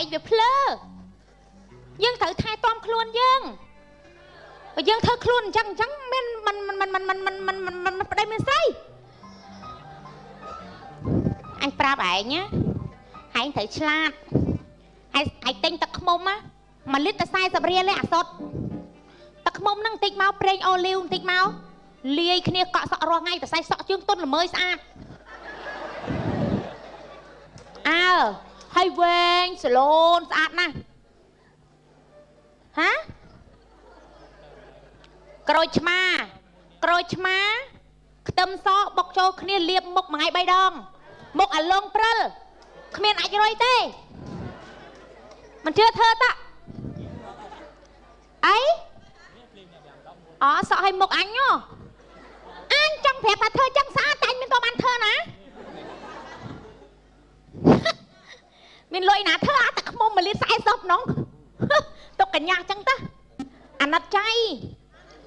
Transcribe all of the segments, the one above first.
ងវាភ្លើយើងត្រូវថែទាំខ្លួនយើងបើយើងធ្វើខ្លួនអញ្ចឹងមានมันប្តីមានស្រីអញប្រាប់ឯងណាឯងត្រូវឆ្លាតឯងទិញទឹកខ្មុំណា1លីត្រតែ40រៀលទេអាសុតទឹកខ្មុំហ្នឹងបន្តិចមកប្រេងអូលីវបន្តិចមកលាយគ្នាកក់សក់រាល់ថ្ងៃតែសក់ជើងទន់ល្មើយស្អាតអើហើយវែងសឡូនស្អាតណាស់ហាក្រូចឆ្មាខ្ទឹមសបុកចូលគ្នាលាបមុខមួយថ្ងៃ3ដងមុខអាលងព្រិលគ្មានអាចរុយទេមិនជឿធ្វើតាអីអសក់ឲ្យមុខអញចង់ប្រាប់ថាធ្វើចឹងស្អាតតែអញមានតបានធ្វើណាមានលុយណាធ្វើអាទឹកខ្មុំ1លីត្រ40នោះទុកកញ្ញាចឹងទៅអាណិតចៃ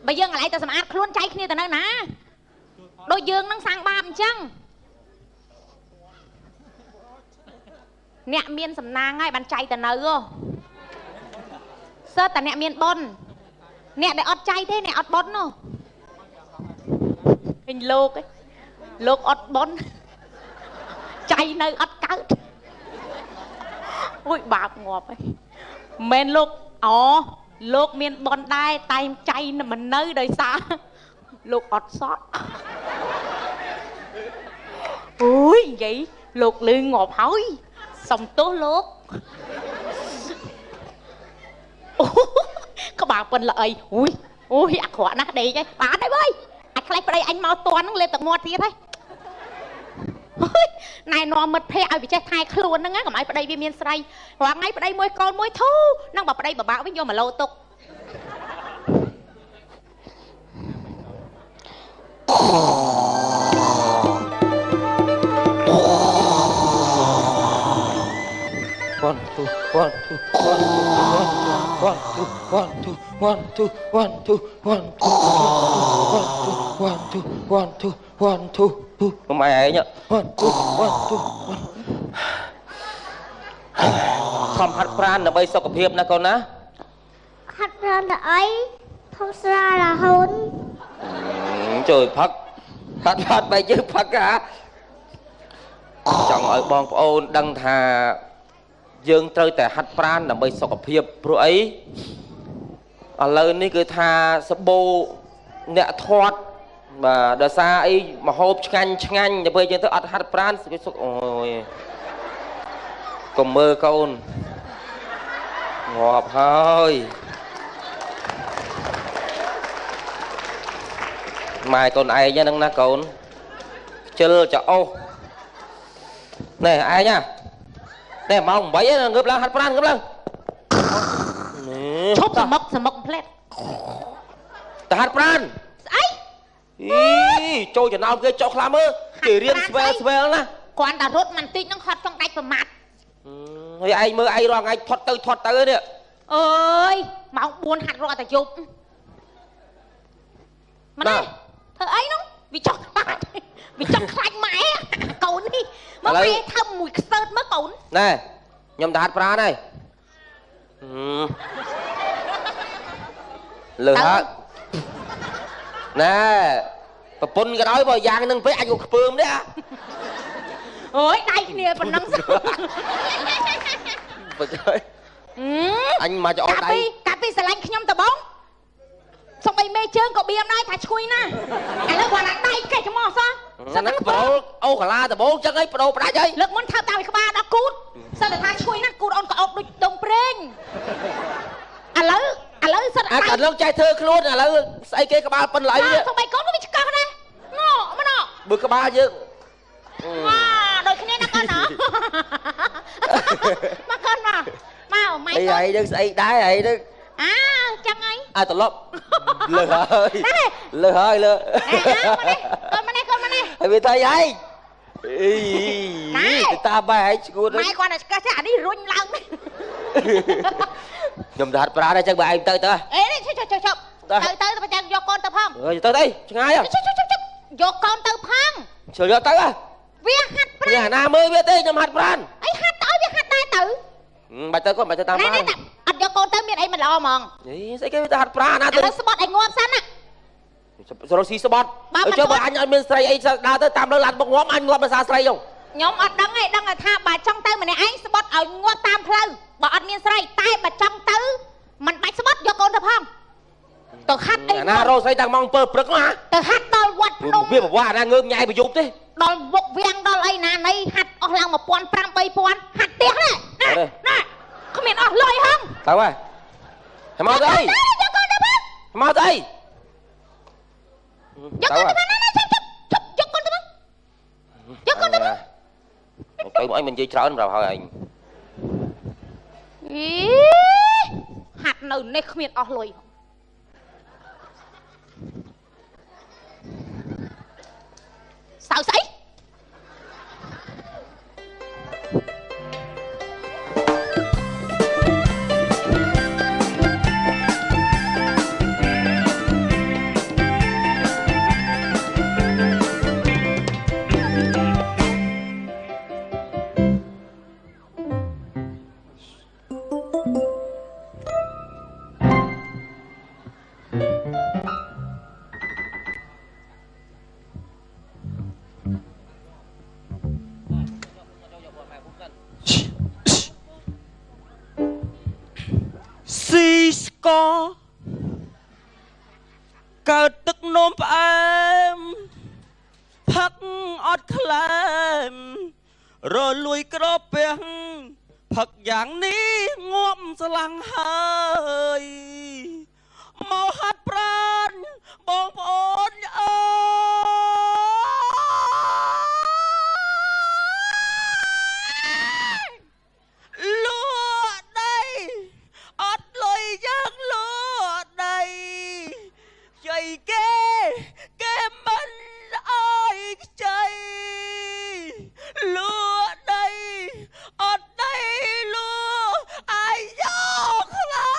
បើយើងកន្លែងទៅសម្អាតខ្លួនចៃគ្នាទៅនៅណាដូចយើងនឹងសាងបាបអញ្ចឹងអ្នកមានសំណាងហើយបានចៃទៅនៅសើតែអ្នកមានបុណ្យអ្នកដែលអត់ចៃទេអ្នកអត់បុណ្យនោះឃើញលោកអត់បុណ្យចៃនៅអត់កើតអូយបាបងាប់ហើយមិនមែនលោកមានបុណ្យដែរតែចៃមិននៅដោយសារលោកអត់សក់អូយនិយាយលោកលឺងាប់ហើយសំទោសលោកក្បាលប៉ុនល្អីអូយអាក្រក់ណាស់ដេកហើយបានហើយបើអាចខ្លាចប្តីអញមកតន់ហ្នឹងលេបទឹកមាត់ទៀតហើយណែនាំមិត្តភ័ក្ដិឲ្យវាចេះថែខ្លួនហ្នឹងកុំឲ្យប្តីវាមានស្រីរាល់ថ្ងៃប្តីមួយកូនមួយធូហ្នឹងបើប្តីបបាក់វិញយកមកលោទុកOne, two, one, two, one, two, one, two, one, two, one, two, one, two, one, two, one, two, one, two, two. Mày ấy nhá. One, two, one, two, one. Không hát pran là bây sọc hiệp nè con á. Hát pran là ấy, không ra là hôn. Trời phật. Hát pran bây chứ phật hả? Chẳng ở bọn ôn đăng thà dương trờiតែហាត់ប្រាណដើម្បីសុខភាពព្រោះអីឥឡូវនេះគឺថាសបោអ្នកធាត់បាទដោយសារអីមហូបឆ្ងាញ់ទៅពេលយើងទៅអត់ហាត់ប្រាណសុខអូយកុំមើលកូនងាប់ហើយម៉ែកូនឯងហ្នឹងណាកូនខ្ជិលចោះណែឯងណាnè mà ông bảy ngớpឡើងហាត់ប្រាណងើបឡើងឈប់សមុកផ្លែតតែហាត់ប្រាណស្អីចូលចំណោមគេចុះខ្លាំងមើលគេរៀនស្វែលណាគ្រាន់តែរត់មិនតិចនឹងហត់ចង់ដាច់ប្រមាត់ហើយឯងមើលឯងរាល់ថ្ងៃថត់ទៅនេះអើយម៉ោង4ហាត់រាល់តែយប់ម៉ែធ្វើអីនោះវាចង់ខ្លាចម៉ែកូននេះមកម៉ែធ្វើមួយខ្សើតមើលកូនណែខ្ញុំទៅហាត់ប្រាណហើយលើហើយណែប្រពន្ធក៏ដោយបើយ៉ាងហ្នឹងពេកអាចយកខ្ពើមទេអូយដៃគ្នាប៉ុណ្ណឹងបើហើយអញមកចោលដៃកាត់ពីស្រឡាញ់ខ្ញុំតបងសុំអីមេជើងក៏បៀមដែរថាឈ្ងុយណាឥឡូវគាត់ដាក់ដៃកេះចំអស់សោះសិនតែប្រូអូកាឡាដបងចឹងអីប្រូផ្ដាច់អីលើកមុនថាតាមក្បាលដល់គូតសិនតែថាឈ្ងុយណាគូតអូនក៏អុកដូចដុំប្រេងឥឡូវសិនអាកាត់លោកចៃធ្វើខ្លួនឥឡូវស្អីគេក្បាលប៉ុនឡៃនេះសុំអីកូនវាឆ្កឹះណាមកបើក្បាលយើងដូចគ្នាណាកូនណាមកកូនមកម៉ែអីហើយនឹងស្អីដែរហើយនឹងចឹងហើយត្រឡប់លើហើយលើកូនមកនេះហើយវាថាអីតាបែរឈួតម៉ែគាត់តែឆ្កឹះចាអានេះរុញឡើងខ្ញុំទៅហាត់ប្រាណហើយចឹងបើឯងទៅអេនេះជប់ទៅប្រចាំយកកូនទៅផងទៅទៅឆ្ងាយយកកូនទៅផងជិលយកទៅវាហាត់ប្រាណវាណាមើលវាទេខ្ញុំហាត់ប្រាណអីហាត់ទៅវាហាត់ដែរទៅ បាច់ទៅគាត់បាច់ទៅតាមបានអត់យកកូនទៅមានអីមិនល្អហ្មងស្អីគេទៅហាត់ប្រាណាទៅស្បត់ឲ្យងាប់សិនណារស់ស៊ីស្បត់ចុះបើអញអត់មានស្រីអីដើរទៅតាមលើឡានបុកងាប់អញងាប់ភាសាស្រីហ្នឹងខ្ញុំអត់ដឹងទេដឹងថាបើចង់ទៅម្នាក់ឯងស្បត់ឲ្យងាប់តាមផ្លូវបើអត់មានស្រីតែបើចង់ទៅមិនបាច់ស្បត់យកកូនទៅផងទៅហាត់អីណារស់ស្រីតាំងម៉ោង7ព្រឹកណាទៅហាត់ដល់វត្តភ្នំវាប្រវាណាងើបញ៉ៃប្រយុទ្ធទេដល់វកវាំងដល់អីណានៃហាត់អស់ឡើង1500 3000ហាត់ផ្ទះណាគ្មានអស់លុយហងទៅហើយមកទៅអីយកកូនទៅផងមកទៅអីយកកូនទៅផងណាយកកូនទៅផងយកកូនទៅផងទៅមកអីមិននិយាយច្រើនប្រាប់ហើយឯងហាត់នៅនេះគ្មានអស់លុយសៅស្អីកើតទឹកនោមផ្អែមផឹកអត់ខ្លែមរលួយក្រពះផឹកយ៉ាងនេះងាប់ស្លាំងហើយមកហាត់ប្រាណបងប្អូនអើយលក់ដីអត់លុយយ៉ាងលក់ដីជ័យគេមិនអើយខ្ចីលក់ដីអត់ដីលក់អាយយកខ្លែ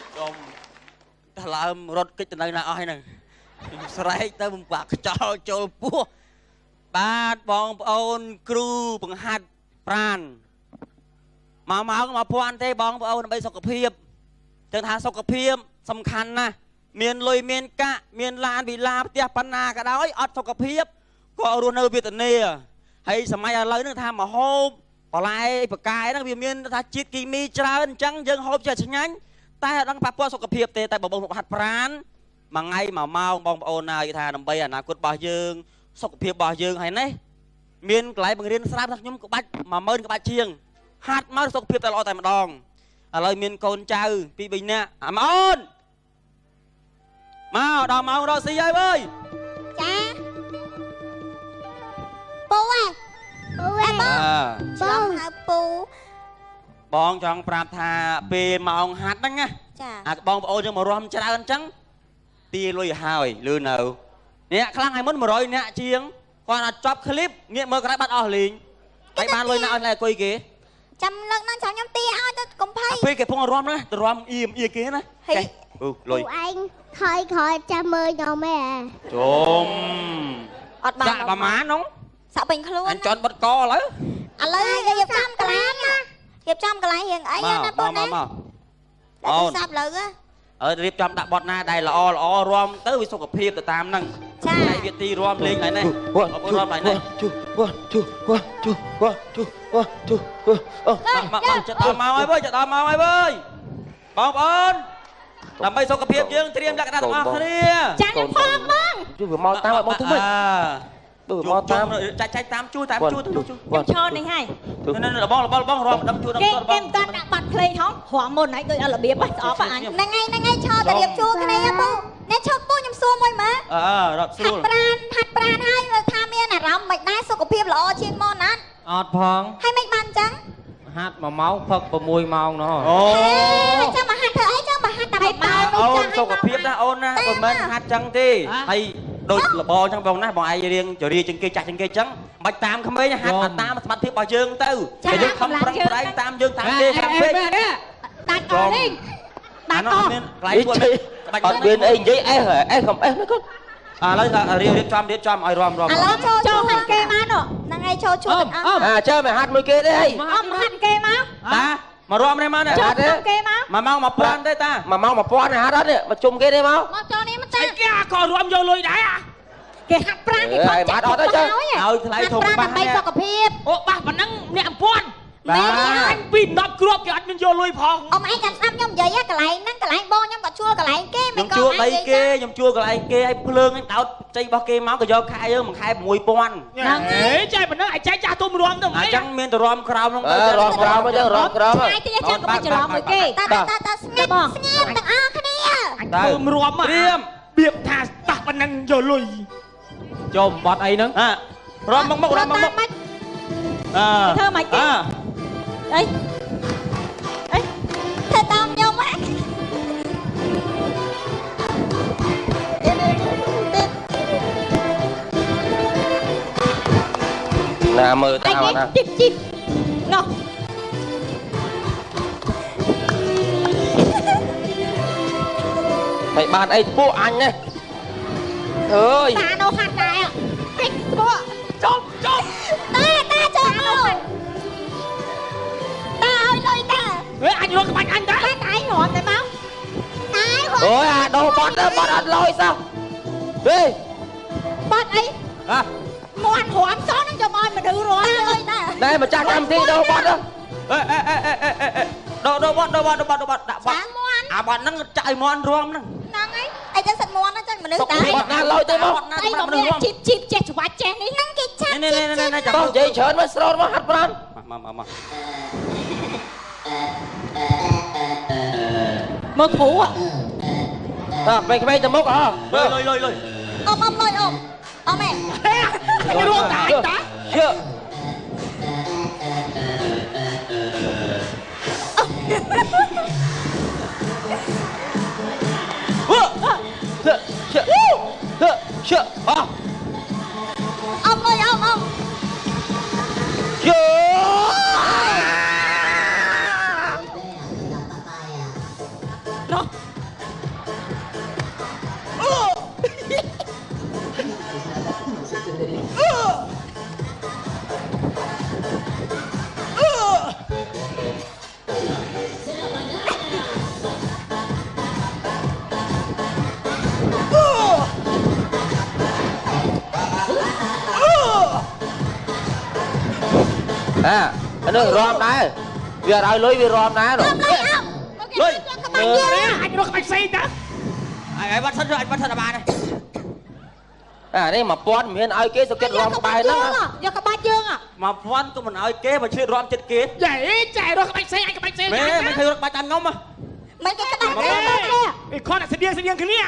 ខ្ញុំថ្លើមរត់គេចទៅណាអស់ហ្នឹងស្រែកទៅបំបាក់ខ្យល់ចូលពោះបាទបងប្អូនគ្រូបង្ហាត់ប្រាណមក1000ទេបងប្អូនដើម្បីសុខភាពចឹងថាសុខភាពសំខាន់ណាស់មានលុយមានកាក់មានឡានវិឡាផ្ទះបណ្ណាក៏ដោយអត់សុខភាពក៏រស់នៅវេទនាហើយសម័យឥឡូវហ្នឹងថាមហូបបន្លែបកាយហ្នឹងវាមានថាជាតិគីមីច្រើនអញ្ចឹងយើងហូបចេះឆ្ងាញ់តែអត់ដឹងប៉ះពាល់សុខភាពទេតែបងប្អូនហាត់ប្រាណមួយថ្ងៃ1ម៉ោងបងប្អូនណាគេថាដើម្បីអនាគតរបស់យើងសុខភាពរបស់យើងហើយនេះមានកន្លែងបង្រៀនស្រាប់ថាខ្ញុំក្បាច់10000ក្បាច់ជាងហាត់មកសុខភាពតែល្អតែម្ដងឥឡូវមានកូនចៅ2 3នាក់អាម៉អូនមកដល់ម៉ោងរកស៊ីហើយវើយចាពូបងបងហៅពូបងចង់ប្រាប់ថាពេលម៉ោងហាត់ហ្នឹងណាចាអាបងប្អូនយើងមករំច្រើនអញ្ចឹងទីលុយហើយលឺនៅអ្នកខ្លាំងឲ្យមុន100នាក់ជាងគាត់អាចចប់ឃ្លីបងាកមើលក្រោយបាត់អស់លេងហើយបានលុយណាស់ឲ្យតែអគុយគេចាំលើកហ្នឹងចាំខ្ញុំទីឲ្យទៅកុំភ័យពេលគេពងរំណាទៅរំអ៊ីមអ៊ីគេណាចេះលុយឯងថយក្រោយចាំមើលខ្ញុំឯងជុំអត់បានសាក់ប្រមាណហ្នឹងសាក់ពេញខ្លួនអញចន់បិទកឥឡូវគេរៀបចំកន្លែងណារៀបចំកន្លែងរៀងអីណាបងណាអូនសាប់លើរៀបចំដាក់បត់ណាដែលល្អរំទៅវាសុខភាពទៅតាមហ្នឹងចាវិធីរំលេងហើយនេះបងប្អូនរំហើយនេះមកចិត្តដល់មកហើយវើយចិត្តដល់មកហើយវើយបងប្អូនដើម្បីសុខភាពយើងត្រៀមលក្ខណៈទាំងអស់គ្នាចាញ់ផងបងជួយមកតាមឲ្យបងទុំវិញមកតាមចាច់តាមជួយទៅជួយខ្ញុំឈរនេះហើយនេះបងរំដំជួយគេមិនតាន់ដាក់បាត់ភ្លេងហងរំមុនហើយដូចអត់របៀបហ្នឹងស្អប់អញហ្នឹងហើយឈរតែរៀបជួរគ្នាពូអ្នកឈប់ពូខ្ញុំសួរមួយមើលរត់ស្រួលហាត់ប្រាណហើយថាមានអារម្មណ៍មិនដែរសុខភាពល្អជាងមុនណាអត់ផងហើយមិនបានអញ្ចឹងហាត់1ម៉ោងផឹក6ម៉ោងណោះអូចាំមកហាត់ធ្វើអីចាំមកហាត់តែ1ម៉ោងអូនសុខភាពណាអូនណាមិនមែនហាត់ចឹងទេហើយដូចលបចឹងបងណាបងឯងរៀងចរិយាជាងគេចាស់ជាងគេចឹងមិនតាមក្មេងហាត់តាមសមត្ថភាពរបស់យើងទៅតែយើងខំប្រឹងប្រែងតាមយើងតាមគេតាមពេកដាច់តលេងដាច់តមានកន្លែងពួកបាច់អត់មានអីនិយាយអេសកុំអេសណាគាត់ ឡើយរៀបចំឲ្យរំ ឥឡូវចូលហាត់គេមកហ្នឹងហើយចូលជួបទាំងអស់ chơi mày hát mới kia đấy អមហាត់គេមក តាមករំនេះមកនេះ ចូលគេមក 1 ម៉ោង 1000 ទេតា mà mau mà pon này hát đó đấy mà chung kia đi mau មកចូលនេះមកតា គេអាក៏រួមយកលុយដែរអា គេហាត់ប្រាណគេខំចាក់ទៅឲ្យ ឲ្យថ្លៃធំបាស ដើម្បីសុខភាព អូបាសប៉ុណ្ណឹងអ្នកអំពាន់ មែន អញពី10គ្រាប់គេអត់មានយកលុយផង អមឯងចាំស្ដាប់ខ្ញុំនិយាយកន្លែងហ្នឹងកន្លែងបងខ្ញុំក៏ជួលកន្លែងគេមិន ខ្ញុំជួលដីគេខ្ញុំជួលកន្លែងគេឲ្យភ្លើងឲ្យដោតចេញរបស់គេមកក៏យកខែយើងមួយខែ 6000 ហ្នឹងហេចែប៉ុណ្ណឹងអាចចែកចាស់ទុំរួមទៅ អញ្ចឹងមានតែរំក្រោមហ្នឹង rom rom chứ rom rom ឆ្ងាយតិចចាំកុំច្រឡំមួយគេតាស្ងាត់ទាំងអស់គ្នា អញធ្វើរួមមក ត្រៀម បៀបថាតាស់ប៉ុណ្ណឹងយកលុយ ចូលបំបត្តិអីហ្នឹង រំមករំមក ធ្វើមិនគេអីធ្វើតាមខ្ញុំហ៎ nè mơ tao nè ជីបណោះ mày bàn ấy bộ anh này ơi តានោះហាត់ដែរពេកពួកចុំតាចូលមកតាឲ្យលុយតា ហេអញរកក្បាច់អញដែរ តែឯងរត់តែមកតែរត់ ôi à đâu bọt ăn lôi sao đi បាត់អីមាត់រំសោះនឹងយកមកមនុស្សរត់លុយតា đây mà cha làm gì đâu bọt đâu đâu bọtដាក់បត់ ចាមាន់ អាបត់ហ្នឹងចាក់ឲ្យមាន់រំហ្នឹង ហ្នឹងហើយអីចឹងសិតមាន់ហ្នឹងចឹងមនុស្សតា bọt na lôi tới mau អីក៏មានជីបចេះច្បាច់ចេះនេះហ្នឹងគេឆាប់ នេះចាំ tao dây chớn mới srod mà hát pran មក មើលគ្រូ à mày tao mốc à លុយ អមលុយអមមែន អញរួមតែអញតា chưa chưa à អមលុយអម chưa nó à anh ơi rom này việc ai lối vì rom này rồi លុយ អញរកក្បាច់ផ្សេងតា ឲ្យបាត់សិនឲ្យបាត់សិនបាន à đây mà pon miền ai kế sự kiện rom bài đó យកក្បាច់យើង 1000ក៏មិនឲ្យគេមកឈឺរំចិត្តគេ ចែចែរកក្បាច់ផ្សេងអញក្បាច់ផ្សេង មែនមិនឃើញរត់បាច់តាមខ្ញុំ មិនគេក្បាច់គេ អីខនស្តៀងគ្នា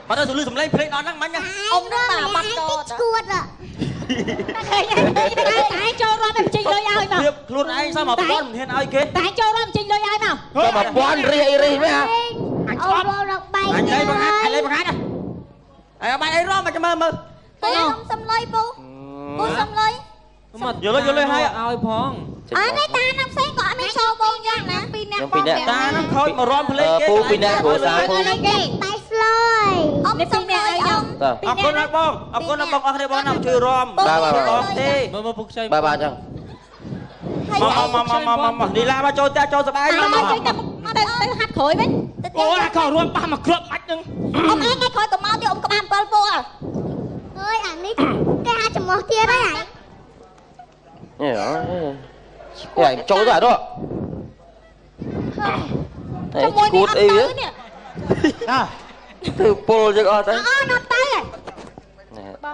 បាត់ទៅលឺសំឡេងភ្លេងដល់ហ្នឹងមិញ អមនឹងបាត់តឈួតតែចូលរំតែចេញលុយឲ្យមក ភាពខ្លួនឯងសោះ1000មិនហ៊ានឲ្យគេ តែចូលរំចេញលុយឲ្យមក cho mà pon ri mấy à អញឆ្លប់ អញលេងបង្ហាត់ឲ្យបាច់អីរំមកចាំមើល ទៅខ្ញុំសំលុយពូសំលុយ មក យកលុយឲ្យ ឲ្យផង អើនេះតាណាផ្សេងក៏អត់មានចូលបងយ៉ាងណាពីរនាក់បង តាហ្នឹងខូចមករំភ្លេងគេ phu pin nè của sao phu គេតែស្លុយអមសំលុយអម អរគុណបងអរគុណបងអស់គ្នាបងណាជួយរំបងទេ មើលពុកខ្ចី ba ba chẳng មកនីឡាមកចូលតាចូលសបាយ មកចេញទៅហាត់ក្រួយវិញ អូអាក៏រួមប៉ះមកគ្រាប់បាច់នឹង អមឯងក្រោយក៏មកទៀតអមក្បាល7ពួកអើយអានេះគេហាត់ចំោះទៀតហើយ nhỉ cái ảnh trôi ra đó này cút ấy á từ pol chứ con đấy អត់ទៅ nè ប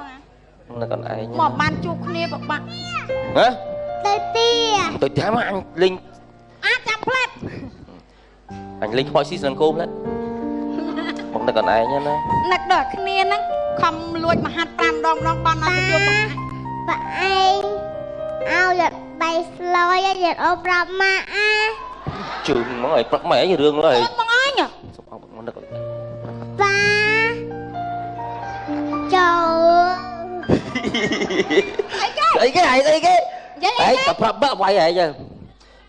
ង là con ai មកបានជួបគ្នាបបាក់ hả ទៅទី tôi thám anh linh អាចចាំផ្លែត anh linh hỏi xí sân côm đấy bóng là con ai nhá nó នឹកដល់គ្នាហ្នឹងខំលួចមកហាត់5ដងបានមកជួបបាក់ឯងឲ្យយកដៃស្លយយកអូប្រាប់ម៉ាអា trường món này bắt mẹ như rương rồi បងអញ món nó បាចូល ấy cái này đây cái និយាយអី ấy tập pháp bác quay vậy chứ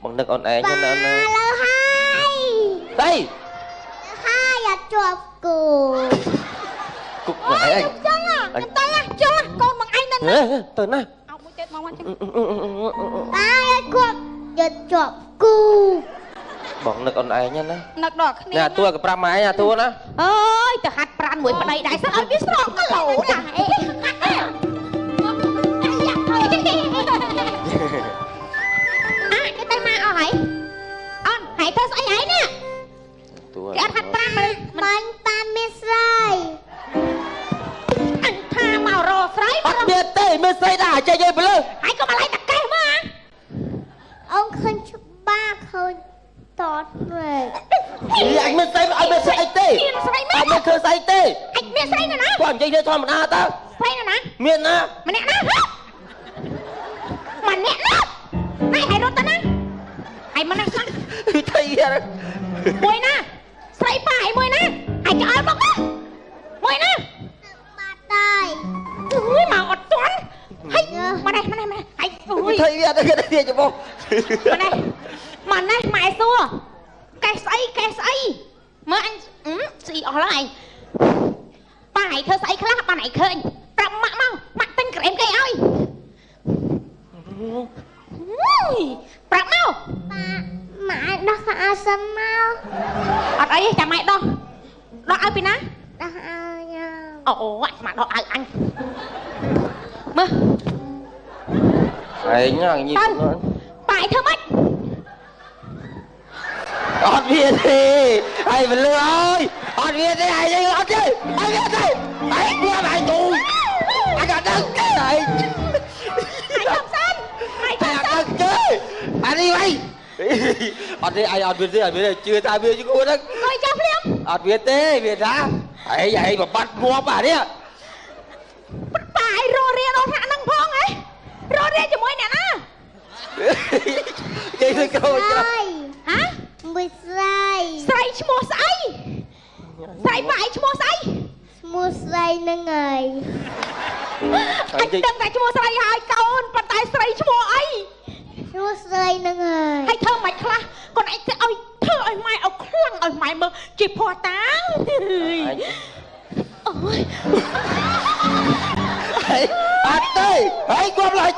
bằng nó con ai បា cho nó លើហើយ đây ហើយយកជាប់គូ anh chân à Anh. nhầm tay à chân à con bằng anh nên từ nè ao mũi chết mau anh chân ba ơi con giật chọc cu bọn nó còn ai nhá nè nặc đỏ nè tua cái pram máy nha tua nè ơi từ hạt pran mũi đây đại sao biết rõ cái lỗ này cái tay ma hỏi on hãy thơ sấy ấy nè tua cái hạt pran mình bánh ba mê say anh tha màu rò sấy bắt biệt tê mới xây đà chơi chơi bự hãy có mà lấy tạc cây mà ông không chụp ba không tọt về thì anh mới xây anh tê anh mới khơi xây tê anh miên sấy nè nè còn chơi chơi thôi mà na ta sấy nè nè miên na mà nè nè mà nè nè này hãy rốt tên á hãy mà nè sao thấy vậy mùi nè sấy phải mùi nè hãy cho ai bóc á mùi nè ba tay ui mà ọt toán hãy mà này hãy ui thấy vậy đây cho bố mà này mày xua cái sấy mà anh gì ở lại bà hãy thơ sấy khác bà này khơi trầm mạ mau mặt tinh kèm cây ơi trầm mau ba mãi đó khá sâm mau ở đây chả mày đâu đó ai pin á đó ao nhau ồ mà đó ai anh mơ ấy nhá như tên bài thơ mất ọt việt đi ai mà lừa ơi ọt việt đi ai đi ọt đi ai việt đi ai đưa mày tù ai cả đừng cái này mày thầm xanh mày thầm ai xanh đừng chơi ai đi mày ọt đi ai ọt việt đi chưa ta biết chứ cô đó coi cho liêm ọt việt đi việt ra ấy vậy mà bắt mua bà đi bài rô ria đâu thả năng phong ấy rô ria cho mỗi nè nè vậy thôi cô say hả mười say say chứ mua say say bài chứ mua say mua say nâng ngày anh đừng tại chứ mua say hai con bàn tay say chứ mua ấy mua say nâng ngày hay thơ mày khla còn anh sẽ ơi thơ ơi mai ông khăng ơi mày mơ chỉ phò táng ôi anh đi hãy quay lại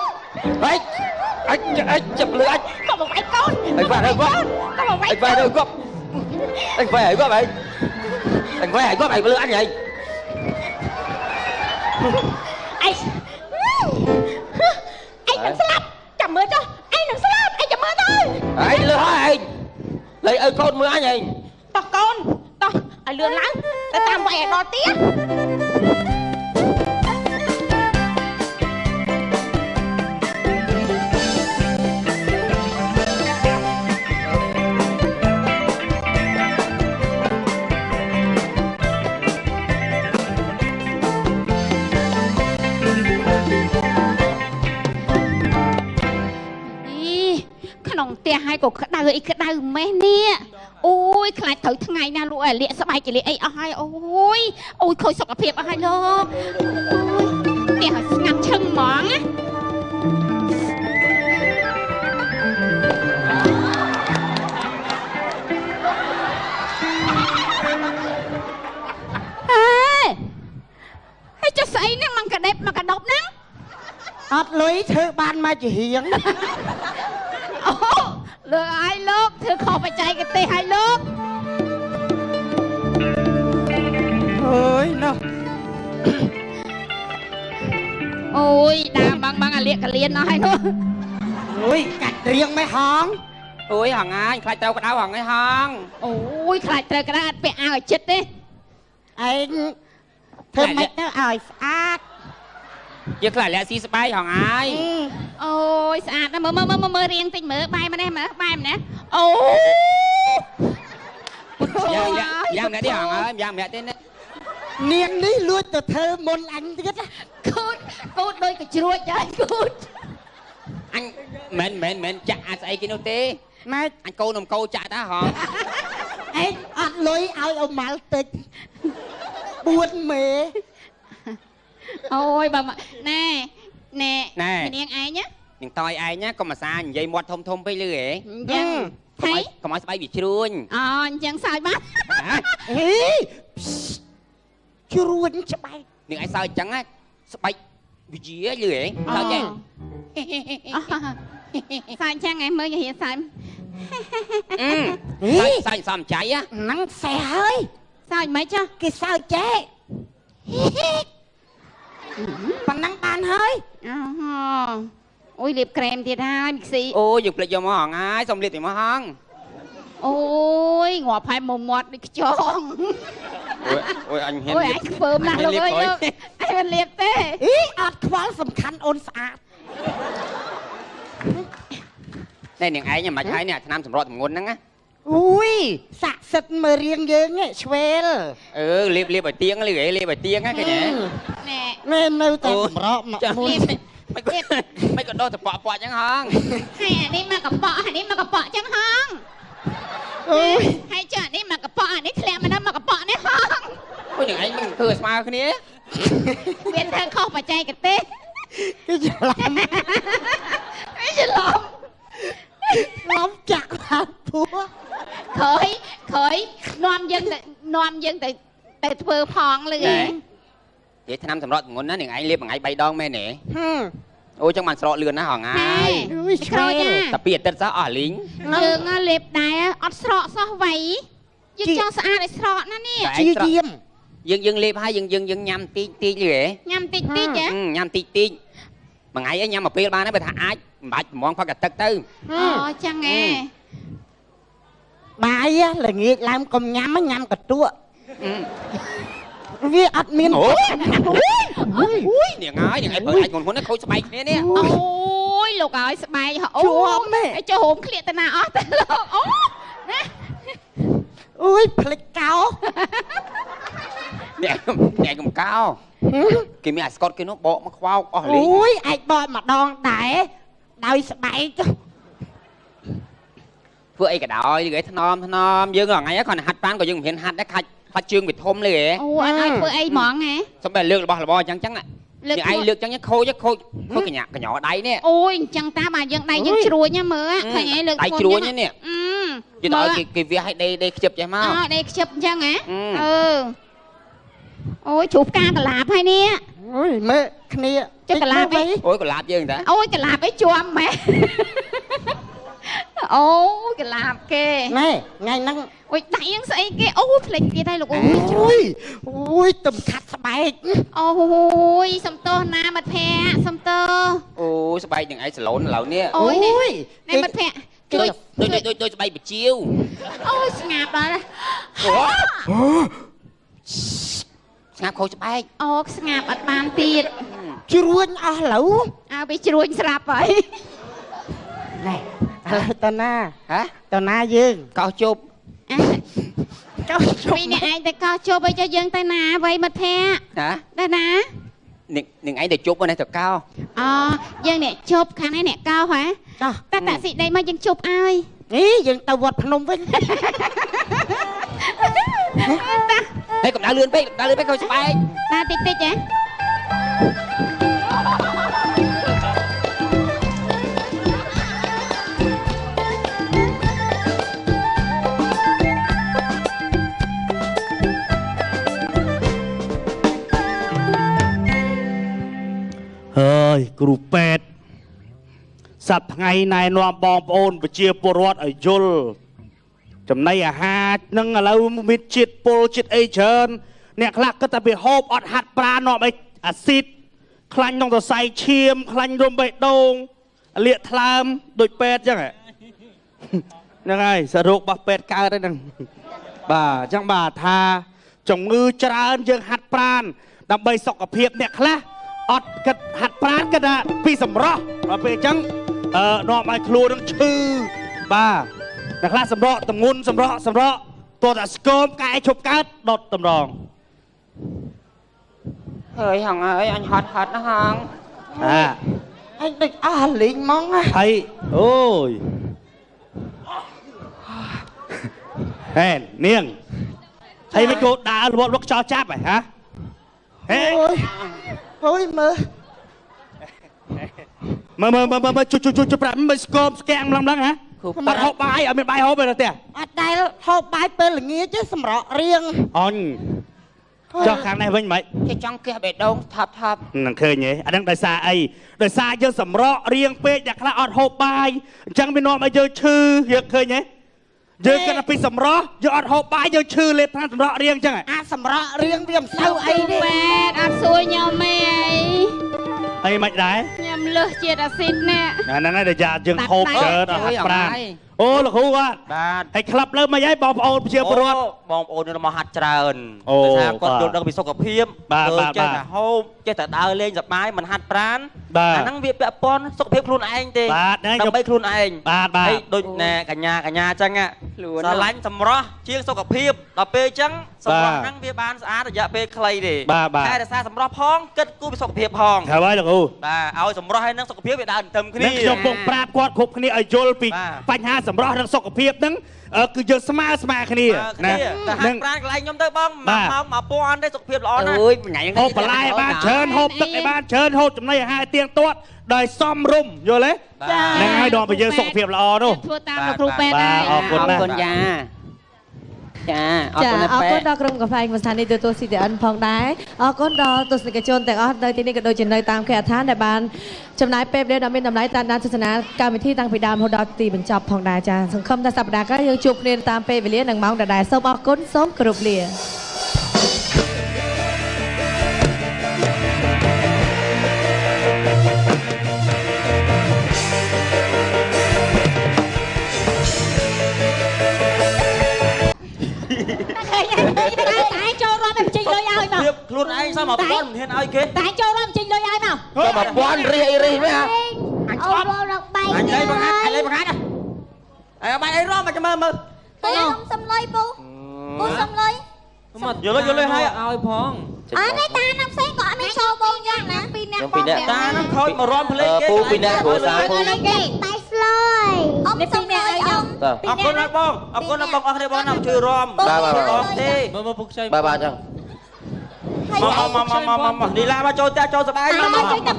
anh chụp lửa anh có một vài con anh phải đây quá có một vài anh phải đây quá anh phải hãy quá vậy anh phải hãy quá vậy lửa anh vậy anh đừng slap chầm mưa cho anh đừng slap anh chầm mưa thôi anh lừa anh lấy ơi con mưa anh này to con to ở lừa lắm ta tam vậy đo tía nòng tia hai cổ cái đau mẹ nè ôi khai thử ngày na lụa liệt sao bài chỉ liệt ấy ai ôi khôi sọc ở phía ai luôn tia ngắm chân món á hay cho sấy nè mang cả đẹp mà cả độc nè ọt lưới thưa ban mà chỉ hiến lừa ai lúc thưa khó phải chạy cái tê hai lúc ơi nó ôi đà bằng liệt cả liền nói nữa ôi cạch riêng mấy hòn ôi hòn ai khai tao cái đau hòn ấy hòn ôi khai tao cái đau bị ai chết đi anh thưa mấy nó ơi phát giờ lại là xí bay hòn ai ôi sạch nó mơ riêng tình mơ bay mà nè ôi giang mẹ đi hòn ơi giang mẹ tên niên đi luôn từ thơ môn anh biết á cút đôi cái chuột chơi cút anh mình chả say cái nô tê mà anh câu nằm câu chả ta hòn anh ăn lối ao ông mal tịch buồn mẹ ôi bà mà nè niên ai nhá nhưng tôi ai nhá có mà xa dây mót thông thông bây lưỡi thấy có mà bay bị truôn chẳng sai bác ជ្រួញស្បែក នឹងឯងសើចចឹងណាស្បែកវិជាលឺហ៎សើចទេ សើចចឹងឯងមើលយាយសើច សើចសំចៃណា ហ្នឹងសេះហើយ សើចមិនចុះ គេសើចចេះប៉ុណ្ណឹងបានហើយ អូយលាបក្រែមទៀតហើយមីស៊ី អូយើងភ្លេចយកមកហងហើយសុំលាបទៅមកហង អូយងាប់ហើយមុំមាត់ដូចខ្ចង អូយអញហ៊ាន អូយអញខ្ពើមណាស់លោកអើយអញមិនលាបទេ អីអត់ខ្វល់សំខាន់អូនស្អាត នេះនាងឯងមិនហើយនេះឆ្នាំសម្រក់ទម្ងន់ហ្នឹងណា អូយស័ក្តិសិទ្ធិមើលរៀងយើងឆ្វេល លាបឲ្យទៀងលឺហ៎លាបឲ្យទៀងណាឃើញទេ ណែ ណែនៅតែសម្រក់មកមុន មិនក៏ដោះតប៉ក់ចឹងហង ហើយអានេះមកកប៉ក់អានេះមកកប៉ក់ចឹងហង អូយ ហើយចុះអានេះមកកប៉ក់អានេះធ្លាក់មកដល់មកកប៉ក់នេះហង អូយនាងឯងមិនធ្វើឲ្យស្មើគ្នា វាធ្វើខុសបច្ចេកទេស គេច្រឡំ ច្រឡំ ឡំចាក់បានពោះ ក្រោយនាំយើងទៅធ្វើផងលឺហ៎ និយាយឆ្នាំសម្រក់ទម្ងន់ណានាងឯងលាបមួយថ្ងៃ3ដងមែនទេ ហឹម អូចឹងបានស្រកលឿនណាហងហើយ អូយឆ្វេល តែពីអាទិត្យសោះអស់លីង យើងលេបដែរអត់ស្រកសោះវៃយើងចង់ស្អាតឲ្យស្រកណានេះ ជាយាម យើងលេបហើយយើងញ៉ាំតិចលឺហ៎ ញ៉ាំតិចតិចហ៎ ញ៉ាំតិចមួយថ្ងៃឯងញ៉ាំមួយពេលបានហើយបើថាអាចមិនបាច់ប្រមងផឹកតែទឹកទៅ អូចឹងហ៎ បាយល្ងាចឡើងកុំញ៉ាំញ៉ាំកតក់វាអត់មាន អូយនាងហើយនាងឯងបើអាចងន់ៗខូចស្បែកគ្នានេះ អូយលោកឲ្យស្បែកអូយចូលហូមឃ្លាកតាណាអស់ទៅលោកអូណា អូយភ្លេចកោ អ្នកកំកោគេមានអាស្កុតគេនោះបកមកខ្វោកអស់លីង អូយអាចបកម្ដងដែរដោយស្បែក ធ្វើអីក៏ដោយលឺហ៎ថ្នមយើងថ្ងៃហ្នឹងគាត់ហាត់បានក៏យើងមិនហ៊ានហាត់ដែរខាច់ជើងវាធំលឺហ៎ អូអត់ឲ្យធ្វើអីហ្មងហ៎ សំបីលើករបស់របរអញ្ចឹងយើងឯងលើកអញ្ចឹងខូចកញ្ញាដៃនេះ អូយអញ្ចឹងតាបើយើងដៃយើងជ្រួញណាមើលឃើញឯងលើក ដៃជ្រួញនេះ យ យល់ឲ្យគេវាឲ្យដេខ្ជិបចេះមក អូដេខ្ជិបអញ្ចឹងហ៎អូយជ្រូកផ្កាកលាបហើយនេះ អូយមើលគ្នា ចុះកលាបអី អូយកលាបយើងតា អូយកលាបអីជាប់ម៉ែអូកលាបគេ ណែថ្ងៃហ្នឹង អូយដៃយើងស្អីគេអូភ្លេចទៀតហើយលោកអូយ អូយទំខាត់ស្បែក អូយសំទោសណាមិត្តភ័ក្តិសំទោស អូស្បែកនឹងឯងសាឡូនឥឡូវនេះ អូយនេះមិត្តភ័ក្តិជួយ ដូចស្បែកបជាវ អូយស្ងាត់ដល់ ស្ងាត់ខូចស្បែក អូស្ងាត់អត់បានទៀត ជ្រួញអស់ឡូវ អើវាជ្រួញស្រាប់ហើយ ណែឥឡូវតាណា ហ៎ តាណាយើង កោសជប់ ចុះ ពីនេះឯងទៅកោះជប់ឲ្យចុះយើងទៅណាអ្វីមិត្តភ័ក្តិ ណា ទៅណា នឹងឯងទៅជប់ហ្នឹងទៅកោ អូយើងអ្នកជប់ខាងនេះអ្នកកោហ៎ ចុះ តែតាក់ស៊ីដីមកយើងជប់ឲ្យ នេះយើងទៅវត្តភ្នំវិញ ហេកំដៅលឿនពេកខូចស្បែក តាតិចតិចហ៎ ហើយគ្រូពេទ្យសប្តាហ៍ថ្ងៃណែនាំបងប្អូនប្រជាពលរដ្ឋឲ្យយល់ចំណីអាហារនឹងឥឡូវមានជាតិពុលជាតិអីច្រើនអ្នកខ្លះគិតថាវាហូបអត់ហាត់ប្រាណនាំអីអាស៊ីតខ្លាញ់ក្នុងសរសៃឈាមខ្លាញ់រំបេះដូងលាកថ្លើមដូចពេទ្យអញ្ចឹងហ្នឹងហើយសរោគរបស់ពេទ្យកើតហ្នឹងបាទអញ្ចឹងបាទថាជំងឺច្រើនយើងហាត់ប្រាណដើម្បីសុខភាពអ្នកខ្លះអត់គិតហាត់ប្រាណគិតថាពីសម្រស់ដល់ពេលអញ្ចឹងនាំឲ្យខ្លួននឹងឈឺបាទអ្នកខ្លះសម្រក់ទម្ងន់សម្រក់តោះតែស្គមកែឈប់កើតដុតតម្រង ហើយហងអើយអញហត់ណាហង អញដូចអស់លេងហ្មង ហើយអូយហេនាងហើយមិនគោដើររត់ខ្យល់ចាប់ហ៎ហ៎ហេ អូយមើល មើលជួយប្រាប់មិនស្គមស្គាំងម្លងហ៎បាត់ហូបបាយអត់មានបាយហូបទេទេ អត់ដែលហូបបាយពេលល្ងាចទេសម្រក់រៀង អញ ចុះខាងនេះវិញមិន គេចង់គះបេះដូងថាប់ នឹងឃើញទេអាហ្នឹងដោយសារអីដោយសារយើងសម្រក់រៀងពេកអ្នកខ្លះអត់ហូបបាយអញ្ចឹងវានាំឲ្យយើងឈឺយើងឃើញទេយើងគិតថាពីសម្រក់យើងអត់ហូបបាយយើងឈឺលេបថាសម្រក់រៀងអញ្ចឹង អាចសម្រក់រៀងវាមិនសូវអីទេ ម៉ែអត់សួរញោមអី អីមិនដែរ ខ្ញុំលើសជាតិអាស៊ីតនេះ ហ្នឹងហើយដែលយើងហូបច្រើនអត់ហាត់ប្រាណអូលោកគ្រូបាទ បាទ ហើយក្លឹបលើមិនអីបងប្អូនប្រជាពលរដ្ឋ បងប្អូននៅមកហាត់ច្រើន អូ ដោយសារគាត់យល់ដឹងពីសុខភាព បាទ ចេះតែហូបចេះតែដើរលេងសប្បាយមិនហាត់ប្រាណ បាទ អាហ្នឹងវាពាក់ព័ន្ធសុខភាពខ្លួនឯងទេ បាទហ្នឹង ដើម្បីខ្លួនឯង បាទបាទ ហើយដូចណែកញ្ញាអញ្ចឹងស្រឡាញ់សម្រស់ជាងសុខភាពដល់ពេលអញ្ចឹងសម្រស់ហ្នឹងវាបានស្អាតរយៈពេលខ្លីទេ បាទបាទ តែរក្សាសម្រស់ផងគិតគូរពីសុខភាពផង ហើយហើយលោកគ្រូ បាទឲ្យសម្រស់ហើយនឹងសុខភាពវាដើរទន្ទឹមគ្នា នេះខ្ញុំពងប្រាប់គាត់គ្រប់គ្នាឲ្យយល់ពី បាទ បញ្ហាសម្រស់និងសុខភាពហ្នឹងគឺយើងស្មើគ្នា ណាតែហាត់ប្រាណកន្លែងខ្ញុំទៅបងមក1000ទេសុខភាពល្អណាស់ អើយថ្ងៃ ហូបបន្លែបានច្រើនហូបទឹកឲ្យបានច្រើនហូបចំណីអាហារទៀងទាត់ដោយសមរម្យយល់ទេហ្នឹងហើយដល់ពេលយើងសុខភាពល្អនោះ ធ្វើតាមលោកគ្រូពេទ្យ បាទ ហើយ អរគុណណាស់ អរគុណយ៉ាចាអរ ចា គុណ អរ ពេ គុណ ទ្យ ដល់ក្រុមកាហ្វេវិសានីទទួល CTN ផងដែរអរគុណដល់ទស្សនិកជនទាំងអស់នៅទីនេះក៏ដូចជានៅតាមគេហដ្ឋានដែលបានចំណាយពេលវេលាដ៏មានតម្លៃតាមដានទស្សនាកម្មវិធីតាំងពីដើមរហូតដល់ទីបញ្ចប់ផងដែរចាសង្ឃឹមថាសប្តាហ៍ក្រោយយើងជួបគ្នាតាមពេលវេលានិងម៉ោងដដែលសូមអរគុណសូមគោរពលាតែចូលរួមបញ្ចេញលុយឲ្យមក ភាពខ្លួនឯងសោះ1000មិនហ៊ានឲ្យគេ តែចូលរួមបញ្ចេញលុយឲ្យមក 1000រិះអីមែន អញស្អប់ ដល់បាយ អញលេងបង្ហាត់អញលេងបង្ហាត់អើបាយអីរំមកមើល ទៅសំលុយពូសំលុយ មក យល់ហើយ ឲ្យផង អើនេះតាណាផ្សេងក៏អត់មានចូលបងយ៉ាងណាពីរនាក់ ពីអ្នក តាហ្នឹងខូចមករំភ្លេងគេ ពូពីអ្នកគ្រួសារពូ គេតែស្លុយអ៊ំសំលុយអ៊ំ តើ អរគុណណាស់បងអរគុណណាស់បងអរគ្នាបងណាជួយរំ បាទបាទ អរទេ មើលពុកខ្ចី បាទបាទអញ្ចឹង មកនីឡាមកចូលផ្ទះចូលសប្បាយមក មកជួយទៅ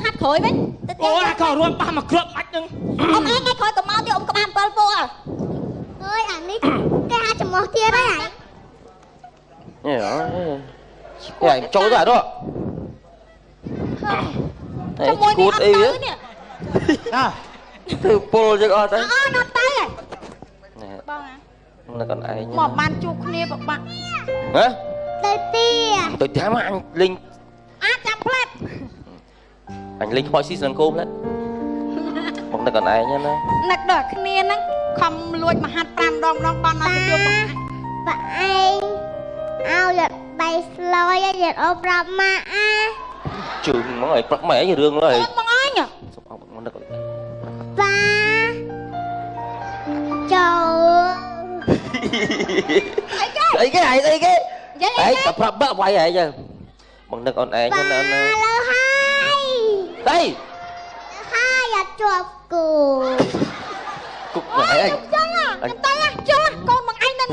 ហាត់ក្រួយវិញ អូអាខោរួមប៉ះមកគ្រាប់បាច់ហ្នឹង អ៊ំឯងថ្ងៃក្រោយក៏មកទៀតអ៊ំក្បាល7ពួក អើយអានេះគេហាចំោះទៀតហើយ នេះអើយចូលទៅអត់ ជាមួយ គួតអី នេះ ធ្វើពលចឹងអត់ទៅ អត់ទៅបង នៅកន្លែង មកបានជួបគ្នាពិបាក់ ហ៎ ទៅទី ទៅតាមអញលេង អាចចាំផ្លែត អញលេងខ្មោចស៊ីសង្គមហ្នឹងមកនៅកន្លែងហ្នឹងណា នឹកដល់គ្នាហ្នឹងខំលួចមកហាត់5ដងបានដល់ទៅជួបបង ប៉ឯងឲ្យយកបាយស្លុយយកអ៊ំប្រាប់ម៉ាក់អា ជើងហ្មងឲ្យប្រឹកម៉ែរឿងឡើយ បងអញ សុំអរមកនឹក ប៉ាចូល អីគេអីគេ និយាយ អីតែប្រាប់បាក់វាយអីចឹងមកនឹកអូនឯង ប៉ា ណា លើហើយ ដៃ ហើយអត់ជាប់គូ គុកម៉ែអញ ចឹងទៅចុះកូនបងឯងនឹង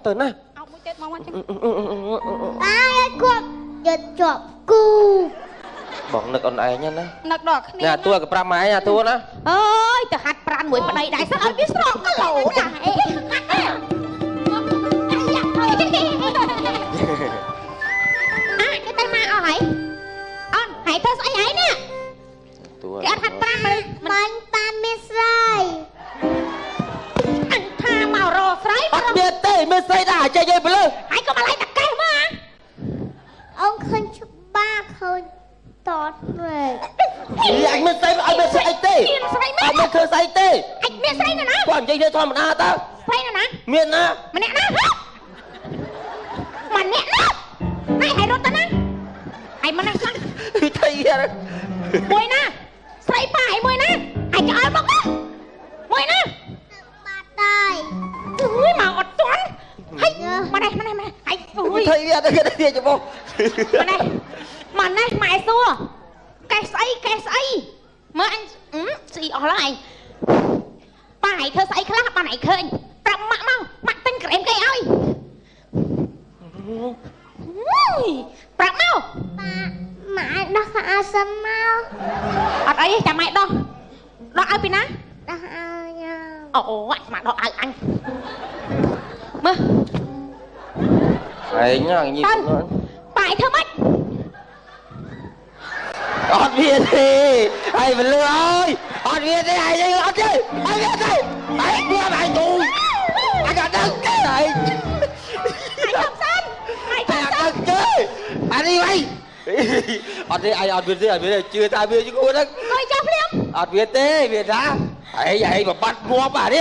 ទៅណា អោមួយទៀតមកចឹង ប៉ាអត់គប់យកជាប់គូ បងនឹកអូនឯងណា នឹកដល់គ្នា ញ៉ាទួក៏ប្រាប់ម៉ែញ៉ាទួណា អើយទៅហាត់ប្រានមួយប្តីដែរសិនឲ្យវាស្រកគីឡូដែរគេទៅមកអស់ហើយអូនហើយធ្វើស្អីហើយនេះ ទួ គេអត់ហាត់ប្រានមិន បាញ់ប៉ាមានស្រី អញថាមករកស្រី អត់មានទេមានស្រីដែរចេះយាយទៅលើ ហើយក៏មកឡៃតកេះមក អូនឃើញច្បាស់ឃើញតតវិញ អញមានស្រីអត់មានស្រីអីទេ មានស្រីមែ អ ន ត់មានធ្វើស្អីទេ អញមានស្រីណាណា គាត់និយាយទៅធម្មតាតើ ស្រីណាណា មានណា ម្នាក់ណាម្នាក់ណាហើយរត់ទៅណាហើយមកណាខ្លះ ពីថៃទៀត មួយណាស្រីប៉ាហើយមួយណាហើយចោលមកណាមួយណា បាត់ហើយ អើយមកអត់ទាន់ហើយមកនេះហើយអើ ពី យ ថៃទៀតគេទៀតច្បង មកនេះម៉ែសួរកេះស្អីមើលអញស្អីអស់ហើយប៉ាឲ្យធ្វើស្អីខ្លះបានឲ្យឃើញប្រាប់ម៉ាក់មកម៉ាក់ទិញក្រែមគេឲ្យប្រាប់មក ម៉ាក់ដោះខោអាវសិនមក អត់អីទេចាំម៉ែដោះឲ្យពីណា ដោះអាវញ៉ាំ អូម៉ាក់ដោះឲ្យអញមើល Ấy nhá nhịp nữa. Phải thơ mất. Ọt Việt đi. Ai mà lừa ơi. Ọt Việt đi ai đi ọt đi. Ai Việt đi. Ai đưa mày tù. Ai cả đừng cái này. Ai thầm sân. Ai thầm sân. Đừng chứ. Ai đi mày. Ọt đi ai ọt Việt đi. Ọt Việt đi. Chưa ta Việt chứ cô đó. Ngồi cho phim. Ọt Việt đi. Việt ra. Ấy vậy mà bắt mua bà đi.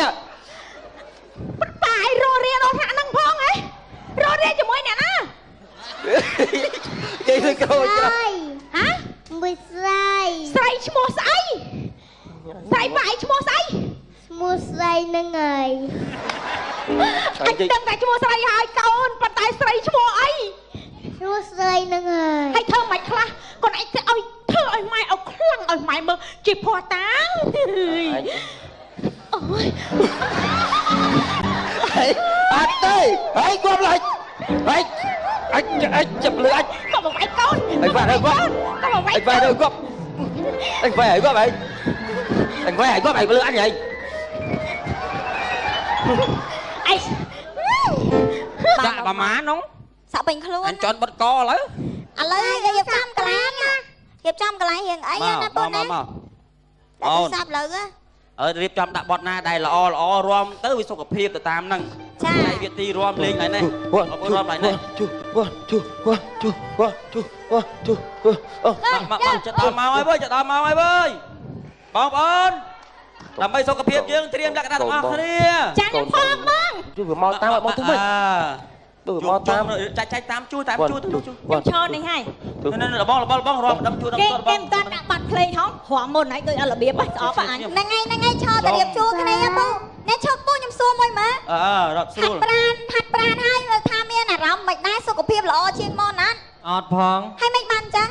Phải rô ria đô thả năng phong ấy. Rô ria cho môi nè ná. Vậy thôi cô. Hả? Mùi say. Say chứ mùa say. Say phải chứ mùa say. Mùi say nâng ơi. Anh đừng tại chứ mùa say hai con. Bạn tay say chứ mùa ấy. Mùi say nâng ơi. Hay thơ mày khla. Còn anh sẽ ơi thơ ơi mai ốc khăn ơi mày mơ. Chị phò táng. Ôi. Anh ơi. Anh quên lại. Anh chụp lưỡi anh. Còn một mày con. Anh về đây quá. Còn một mày Anh về đây quá. Anh về quá mày. Anh về quá mày lưỡi anh vậy. Anh. Dạ bà má nó. Sao bình luôn. Anh chọn bật co lấy. Anh lấy cái dịp trăm cái lá nha. Dịp trăm cái lá hiện ấy nha nó tốt nè. Để tôi sắp lỡ á. រៀបចំដាក់បត់ណាដែលល្អល្អរំទៅវាសុខភាពទៅតាមហ្នឹងចាវាទីរំលេងហើយនេះអត់រំហើយនេះមកចិត្តដល់មកហើយវើយចិត្តដល់មកហើយវើយបងប្អូនដើម្បីសុខភាពយើងត្រៀមលក្ខណៈទាំងអស់គ្នា ចាខ្ញុំផងបង ជួយវាមកតាមមកទៅវិញបើមកតាម ចាច់តាមជួយទៅជួយ ខ្ញុំឈរនេះហើយ នេះបងរំដឹងជួយដឹង គេមិនតាន់ដាក់បាត់ភ្លេងហងរំមុនហើយដូចអត់របៀបហ្នឹងស្អប់អញហ្នឹងហើយឈរតែរៀបជួរគ្នាពូអ្នកឈប់ពូខ្ញុំសួរមួយមើល រត់ស្រួល ហាត់ប្រាណហើយមើលថាមានអារម្មណ៍មិនដែរសុខភាពល្អជាងមុនណា អត់ផង ហើយមិនបានចឹង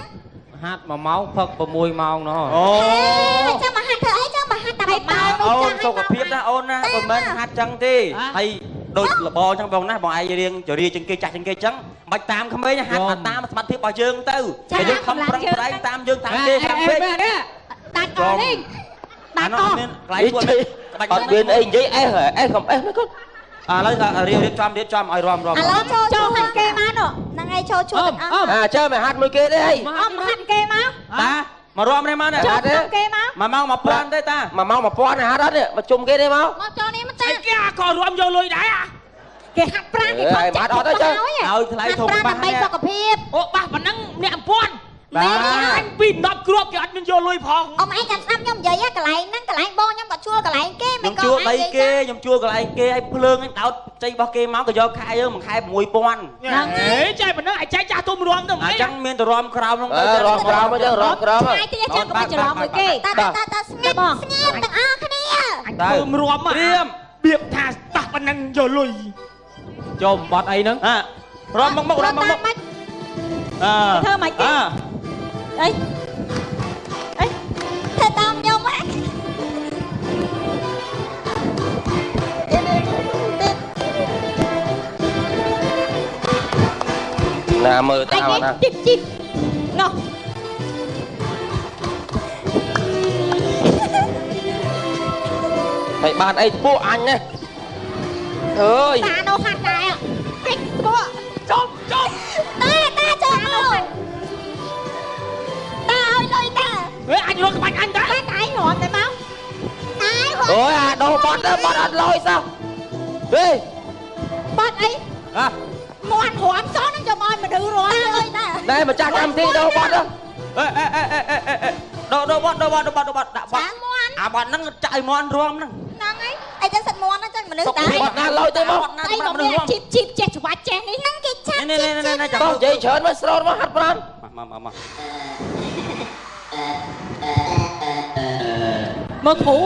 ហាត់1ម៉ោងផឹក6ម៉ោងណោះ អូ ចាំមកហាត់ធ្វើអីចាំមកហាត់តែ1ម៉ោង អូនសុខភាពណាអូនណាមិនមែនហាត់ចឹងទេហើយដូចលបចឹងបងណាបងឯងរៀងចរិយាជាងគេចាស់ជាងគេចឹងមិនតាមក្មេងហាត់តាមសមត្ថភាពរបស់យើងទៅតែយើងខំប្រឹងប្រែងតាមយើងតាមគេតាមពេក ដាច់អស់នេះដាច់អស់ មានកន្លែងពួក អត់មានអីនិយាយអេសកុំអេសណាកូន ឥឡូវរៀបចំឲ្យរំ ឥឡូវចូលហាត់គេមកនោះហ្នឹងហើយចូលជួយទាំងអស់ ជើមកហាត់មួយគេទេអី អមហាត់គេមក តាមករំនេះមកណា ចូលគេមក 1ម៉ោង1000ទេតា 1ម៉ោង1000ហាត់អត់នេះមកជុំគេទេមក មកចូលនេះមកចា គេក៏រំយកលុយដែរ គេហាត់ប្រាណគេខំចាក់អត់ទៅចឹង ឲ្យថ្លៃធំ ប្រាណ បាស ដើម្បីសុខភាព អូបាសប៉ុណ្ណឹងអ្នកអំពាន់ មែនទេ អញពី10គ្រាប់គេអត់មានយកលុយផង អមឯងចាំស្ដាប់ខ្ញុំនិយាយកន្លែងហ្នឹងកន្លែងបងខ្ញុំក៏ជួលកន្លែងគេ ខ្ញុំជួលដីគេខ្ញុំជួលកន្លែងគេឲ្យភ្លើងឲ្យដោតចេញរបស់គេមកក៏យកខែយើងមួយខែ 6000 ហ្នឹងហេចែប៉ុណ្ណឹងឲ្យចែកចាស់ទុំរំទៅ អញ្ចឹងមានតែរំក្រោមហ្នឹង រំក្រោមអញ្ចឹងរំក្រោម ឆ្ងាយទៀតចាំក៏មិនច្រឡំមួយគេតាស្ងាត់បងស្ងាត់ទាំងអស់គ្នា អញធ្វើរំត្រៀមបៀបថាតោះប៉ុណ្ណឹងយកលុយចូលបត់អីហ្នឹង រំមករំមកធ្វើមិនគេអីធ្វើតាមខ្ញុំហ៎ ណាមើលតាមណា ជីបនោះ ហើយបានអីពួកអញណាអើយ តានោះហាត់ដែរតិចពួកចុំតាចូលមកតាឲ្យលុយតា ហេអញរកក្បាច់អញដែរ តែឯងរត់ទៅមកតែ អូយអាដោះបាត់ទៅបាត់អត់លុយសោះហេ បាត់អីមាត់រំសោះនឹងយកមកមនុស្សរត់អើយតា ណែម្ចាស់កម្មវិធីដោះបាត់ទៅ ដោះបាត់ដាក់បាត់អាបាត់ហ្នឹងចាក់ឲ្យមន់រំហ្នឹង ហ្នឹងហើយអីចឹងសិតមាន់ហ្នឹងចឹងមនុស្សដែរ បាត់ណាលុយទៅមក អីមកមានជីបចេះច្បាច់ចេះនេះហ្នឹងគេឆាប់ នេះចាំ បោះនិយាយច្រើនមកស្រោតមកហាត់ប្រាណ មក មើលគ្រូ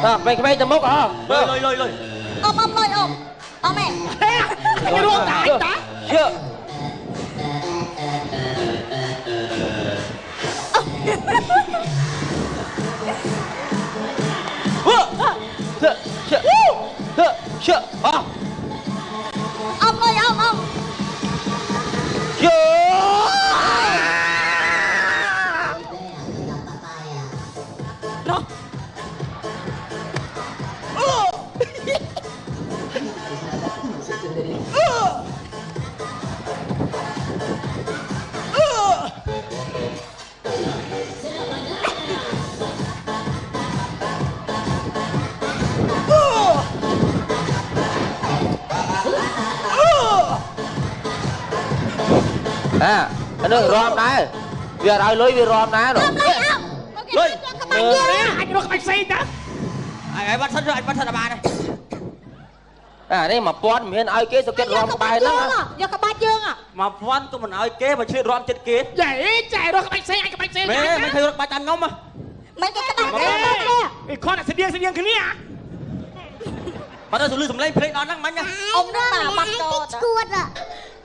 តើពេលក្មេងទៅមុខអើ លុយ អមលុយអមមែន អញរកតែតា ជឿ ជឿអោះ អមលុយអម ជឿ នោះ ជ nó rom đá việc ai lối vì rom đá rồi lối anh nó không xây đó anh bắt thân là bà này đây mà pon miền ai kế sao kết rom bài đó giờ các bác dương à mà pon có mình ai kế mà chưa rom chết kế vậy chạy rồi không xây anh không xây mày thấy bà chăn ngông mà mấy cái này cái con này sẽ điên cái này mà nó xử lý play nó năng mạnh nha ông nó mà bắt to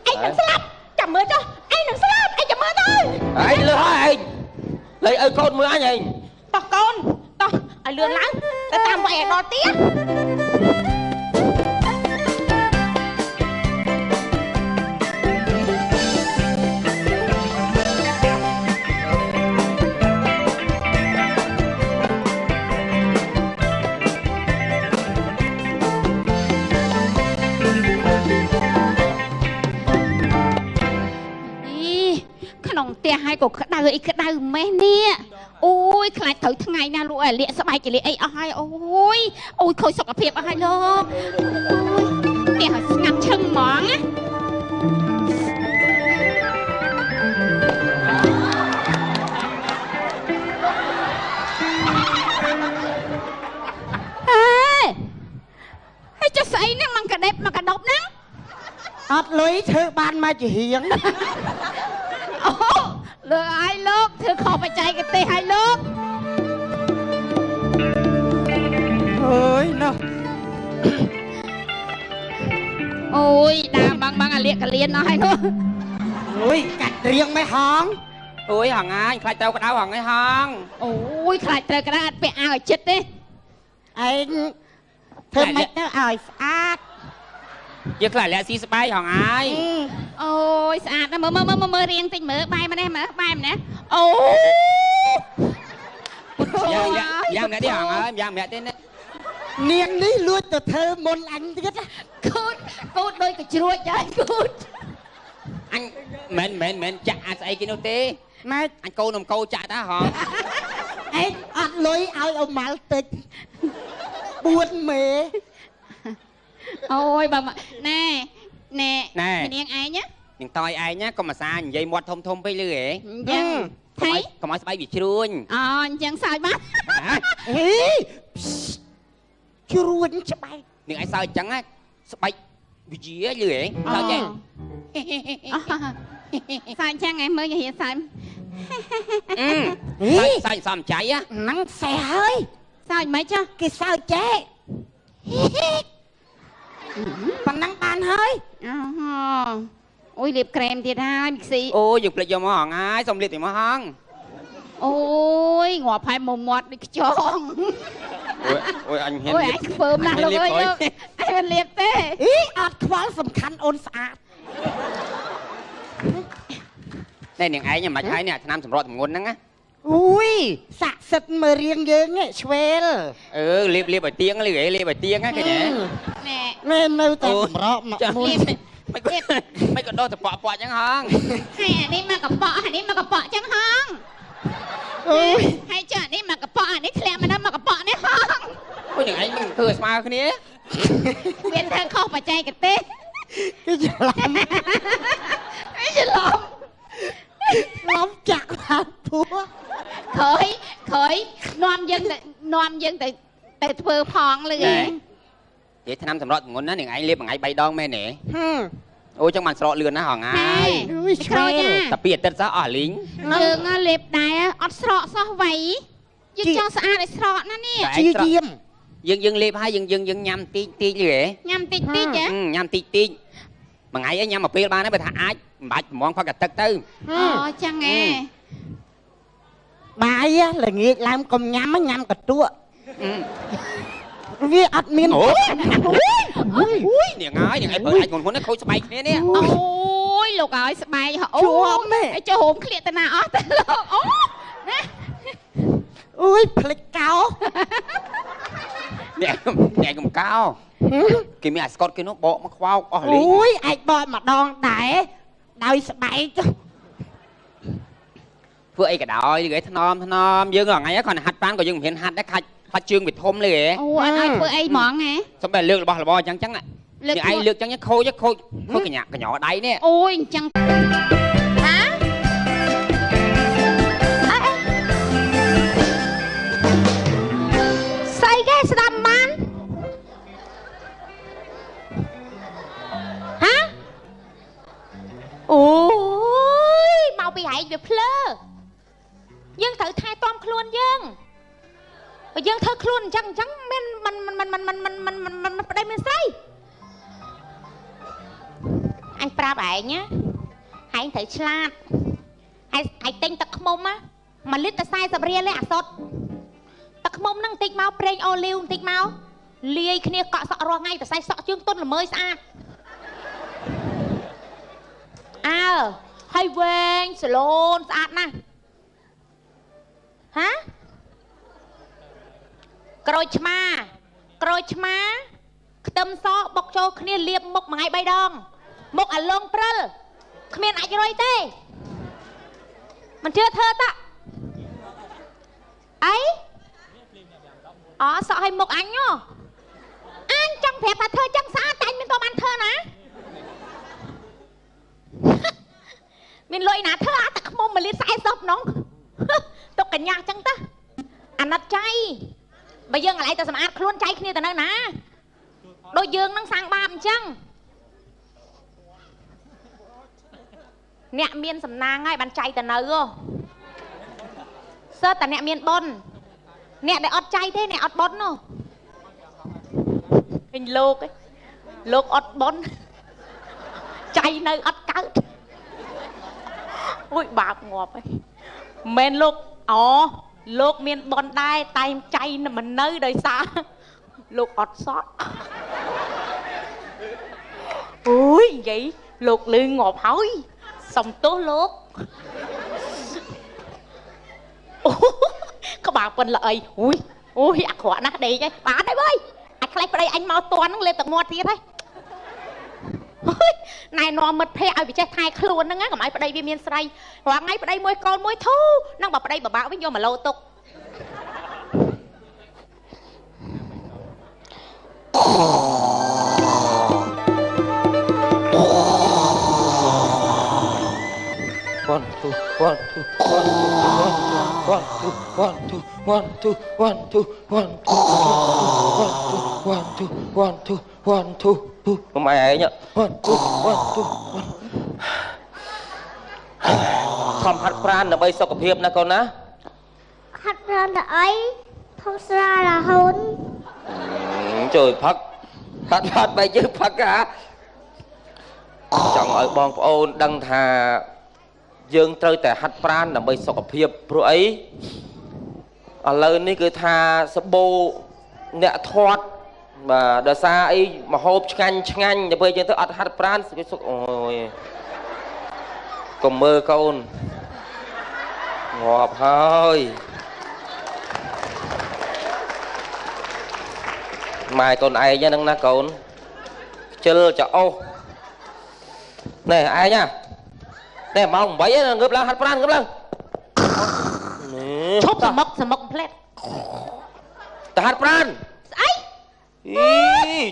anh đừng slap chầm mưa cho anh đừng slap anh chầm mưa thôi anh lừa anh lấy ơi con mưa anh này to con to anh lừa lắm tại tao vậy đo tiếc tia hai cuộc cái đau mẹ nè ôi khai thử thằng ngày na luôn liệt sắp bài chỉ liệt ấy ai ôi khôi sọc ở phía ai lo ôi tia ngắm chân món á hay cho sấy năng mang cả đẹp mà cả độc năng ọt lưới thưa ban mà chỉ hiến lừa ai lớp thưa khó phải chạy cái tê hai lớp ơi nó ôi đàm băng à liệt cả liên nó hay nữa ôi cạch riêng mấy hòn ôi hằng anh khai tao cái đau hằng ấy hằng ôi khai tao cái đau bị ao chết đi anh thưa mấy nó ỏi phát việc lại là si bay hằng ai ôi sạch nó mơ riêng tình mơ bay mà nè ôi giang mẹ đi hằng ơi giang mẹ tên đấy niềng đi luôn từ thơ môn anh biết á cút đôi cái chuối cho anh cút anh mến chả say cái nô tê mà anh câu nằm câu chả ta hả anh ọt lưới ao ông máu tịch buồn mẹ ôi bà mà nè nè niềng ai nhá nhưng tôi ai nhá có mà xa dây mót thông bây lưỡi ấy thấy có máy bay bị truôn chẳng sai bắt truôn cho bay nhưng ai sao chẳng á bay bị dĩa lưỡi ấy sao chứ sao chăng em mới hiện sao sao cháy á nắng xe hơi sao mấy cho cái sao chế bằng nắng bàn hơi ôi liệp krem thiệt hai xí ôi dục lại cho mà hòn ai xong liệp thì mà hòn ôi ngọt hai mồm ngọt đi cho ôi anh ôi anh phơm nào luôn ơi anh liệp thế ý ọt quá sầm khăn ôn sạch đây nè ai nhà mà thấy nè nam sầm rọt ngôn nắng á ui sạ sật mà riêng dương ấy swell liệp ở tiếng lưỡi liệp ở tiếng á cái nè nè nên đâu ta sầm rọt mà mấy con đôi tập bọ chẳng hòn hay đi mà gặp bọ chẳng hòn hay chờ đi mà gặp bọ đi thèm mà đâu mà gặp bọ đấy hòn ôi những anh mình thừa smile cái này biết thằng không phải chạy cái tê cái gì lắm cái gì lắm chặt hạt thua khởi nom dân tại vừa phong lưỡi vậy thằng nam sầm rọt ngôn nó những anh liệp bằng anh bay đong mẹ nè ôi trong màn sọ lươn nó hòn ai tập biệt tất sao ở lính dương liệp này ọt sọ sao vậy dương cho sao để sọ nó nè chi diêm dương liệp hay dương nhâm tí lưỡi nhâm tí chứ nhâm tí mà ngày ấy nhâm mà pia ba nó bị thả ai bạch món khoa cả tất tư chẳng nghe bài á là nghĩ làm cùng nhâm cả tua vì admin ui nè ngái nè ai còn muốn nó khôi spike nè nè ôi lục ơi spike hả ôi cho hồn khliệt tên nào tên lục ui plek cao nè cũng cao kì mi Scott kia nó bọ mà khoao ui ai bọ mà đòn đại đôi spike chứ vừa ấy cả đôi gửi thanh nom dương rồi ngay còn hạt pan của dương hiện hạt đã phát trương bị thôm liền anh ơi vừa ấy món nè xong rồi lược là bò trắng nhưng ai lược trắng nhất khô cái nhỏ đáy nè ôi chẳng ឯងវាភ្លើយើងត្រូវថែទាំខ្លួនយើងបើយើងធ្វើខ្លួនអញ្ចឹងមានមិនប្តីមានស្រីអញប្រាប់ឯងណាឯងត្រូវឆ្លាតឯងទិញទឹកឃ្មុំណា1លីត្រតែ40រៀលទេអាសុតទឹកឃ្មុំហ្នឹងបន្តិចមកប្រេងអូលីវបន្តិចមកលាយគ្នាកក់សក់រាល់ថ្ងៃតែសក់ជើងទន់ល្មើយស្អាតអើហើយវែងសឡូនស្អាតណាស់ហាក្រូចឆ្មាខ្ទឹមសបុកចូលគ្នាលាបមុខមួយថ្ងៃ3ដងមុខអាលងព្រិលគ្មានអាចរុយទេមិនជឿធ្វើតាអីសក់ឲ្យមុខអញចង់ប្រាប់ថាធ្វើចឹងស្អាតតែអញមានតបានធ្វើណាមានលុយណាធ្វើអាទឹកឃ្មុំ1លីត្រ40ហ្នងទុកកញ្ញាចឹងទៅអាណិតចៃបើយើងកន្លែងទៅសម្អាតខ្លួនចៃគ្នាទៅនៅណាដូចយើងនឹងសាងបាបអញ្ចឹងអ្នកមានសំណាងហើយបានចៃទៅនៅសើតែអ្នកមានបុណ្យអ្នកដែលអត់ចៃទេអ្នកអត់បុណ្យនោះឃើញលោកអត់បុណ្យចៃនៅអត់កើតអូយបាបងាប់ហើយមែនលោកមានបុណ្យដែរតែចៃមិននៅដោយសារលោកអត់សក់អូយនិយាយលោកលឺងាប់ហើយសំទោសលោកក្បាលប៉ុនល្អីអូយអាក្រក់ណាស់ដេកហើយបានហើយបើអាចខ្លេចប្តីអញមកតន់ហ្នឹងលេបទឹកមាត់ទៀតហើយណែនាំមិត្តភ័ក្ដិឲ្យវាចេះថែខ្លួនហ្នឹងកុំឲ្យប្តីវាមានស្រីរាល់ថ្ងៃប្តីមួយកូនមួយធូហ្នឹងបើប្តីបបាក់វិញយកមកលោទុកOne, two, one, two, one, two, one, two, one, two, one, two, one, two, one, two, one, two, one, two, không ai ấy nhá. One, two, one, two, one. Không hát pran là bay sau cặp hiệp nè con á. Hát pran là ấy, không ra là hôn. Trời phật, hát hát bay chứ phật hả? Chẳng ở bon ôn đăng thà dương trờiតែហាត់ប្រាណដើម្បីសុខភាពព្រោះអីឥឡូវនេះគឺថាសបោអ្នកធាត់បាទដោយសារអីមហូបឆ្ងាញ់ទៅពេលយើងទៅអត់ហាត់ប្រាណសុខអូយកុំមើលកូនងាប់ហើយម៉ែកូនឯងហ្នឹងណាកូនខ្ជិលចោះនេះឯងណាnè mà ông bảy ngớpឡើងហាត់ប្រាណងើបឡើងឈប់សមុកផ្លែតទៅហាត់ប្រាណស្អី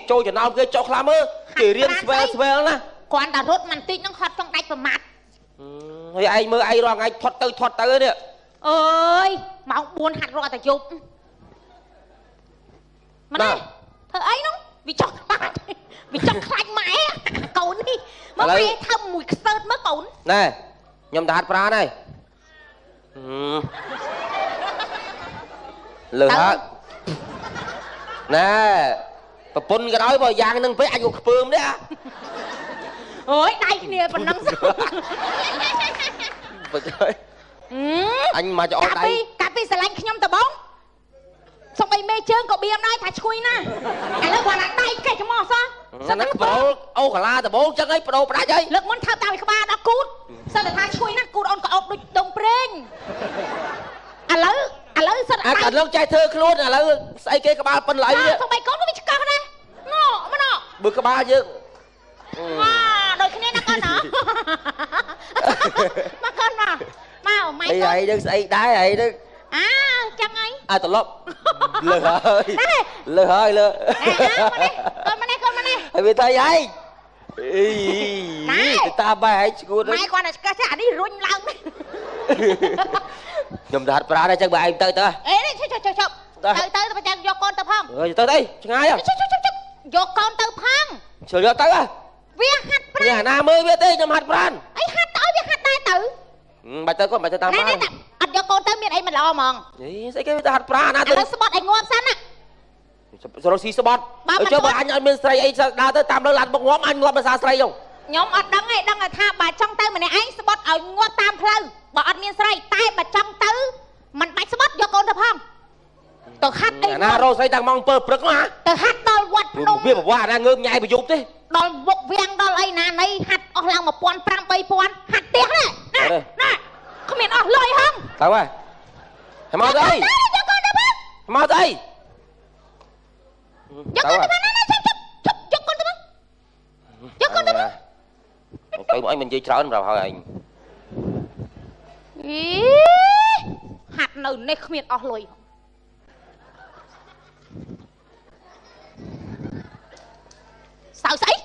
ចូលចំណោមគេចុះខ្លាំងមើលគេរៀនស្វែលណាគាត់តែរត់មិនតិចនឹងហត់ចង់ដាច់ប្រមាត់ហើយឯងមើលឯងរាល់ថ្ងៃថត់ទៅនេះអើយម៉ោង4ហាត់រាល់តែយប់ម៉ែធ្វើអីនោះវាចង់ខ្លាចម៉ែកូននេះមកម៉ែធ្វើមួយខ្សើតមើលកូនណែខ្ញុំទៅហាត់ប្រាណហើយលើហើយណែប្រពន្ធក៏ដោយបើយ៉ាងហ្នឹងពេកអាចយកខ្ពើមទេអូយដៃគ្នាប៉ុណ្ណឹងបើទៅអញមកចោលដៃកាពីស្រឡាញ់ខ្ញុំតបងសុំអីមេជើងក៏បៀមដែរថាឈ្ងុយណាឥឡូវគាត់ដៃកេះច្មោះសោះសិនតែប្រូអូកាឡាដបងចឹងឯងបដូរផ្ដាច់ហើយលើកមុនថើបតាមក្បាលដល់គូតសិនតែថាឈ្ងុយណាគូតអូនក៏អុកដូចដុំប្រេងឥឡូវសិនអាកាត់លោកចៃធ្វើខ្លួនឥឡូវស្អីគេក្បាលប៉ុនឡៃនេះសុំអីកូនក៏វាឆ្កឹះដែរមកបើក្បាលយើងដូចគ្នាណាកូនណាមកកូនមកម៉ៃអីហើយនឹងស្អីដែរហើយនឹងចឹងហើយត្រឡប់លើហើយកូនមកនេះហើយវាថាអីទៅតាបែរឲ្យឈួតម៉ែគាត់តែឆ្កឹះទេអានេះរុញឡើងខ្ញុំទៅហាត់ប្រាណហើយចឹងបើឯងទៅអេនេះជប់ទៅប្រចាំយកកូនទៅផងទៅឆ្ងាយយកកូនទៅផងជួយយកទៅវាហាត់ប្រាណវាណាមើលវាទេខ្ញុំហាត់ប្រាណអីហាត់ទៅវាហាត់ដែរទៅ បាច់ទៅគាត់បាច់ទៅតាមបានអត់យកកូនទៅមានអីមិនល្អហ្មងស្អីគេទៅហាត់ប្រាណណាទៅស្បត់ឲ្យងាប់សិនណារស់ស៊ីស្បត់ចុះបើអញអត់មានស្រីអីដើរទៅតាមលើឡានបុកងាប់អញងាប់ភាសាស្រីហ្នឹងខ្ញុំអត់ដឹងទេដឹងថាបើចង់ទៅម្នាក់ឯងស្បត់ឲ្យងាប់តាមផ្លូវបើអត់មានស្រីតែបើចង់ទៅមិនបាច់ស្បត់យកកូនទៅផងទៅហាត់អីណារស់ស្រីតាំងម៉ោង7ព្រឹកណាទៅហាត់ដល់វត្តភ្នំវាប្រវាណាងើបញ៉ៃប្រយុទ្ធទេដល់វកវាំងដល់អីណាណីហាត់អស់ឡើង1500 3000ហាត់ផ្ទះណាគ្មានអស់លុយហងទៅហើយមកទៅអីយកកូនទៅផងមកទៅអីយកកូនទៅណាជប់យកកូនទៅមកយកកូនទៅមកទៅមកអីមិននិយាយច្រើនប្រាប់ហើយឯងហាត់នៅនេះគ្មានអស់លុយសៅស្អី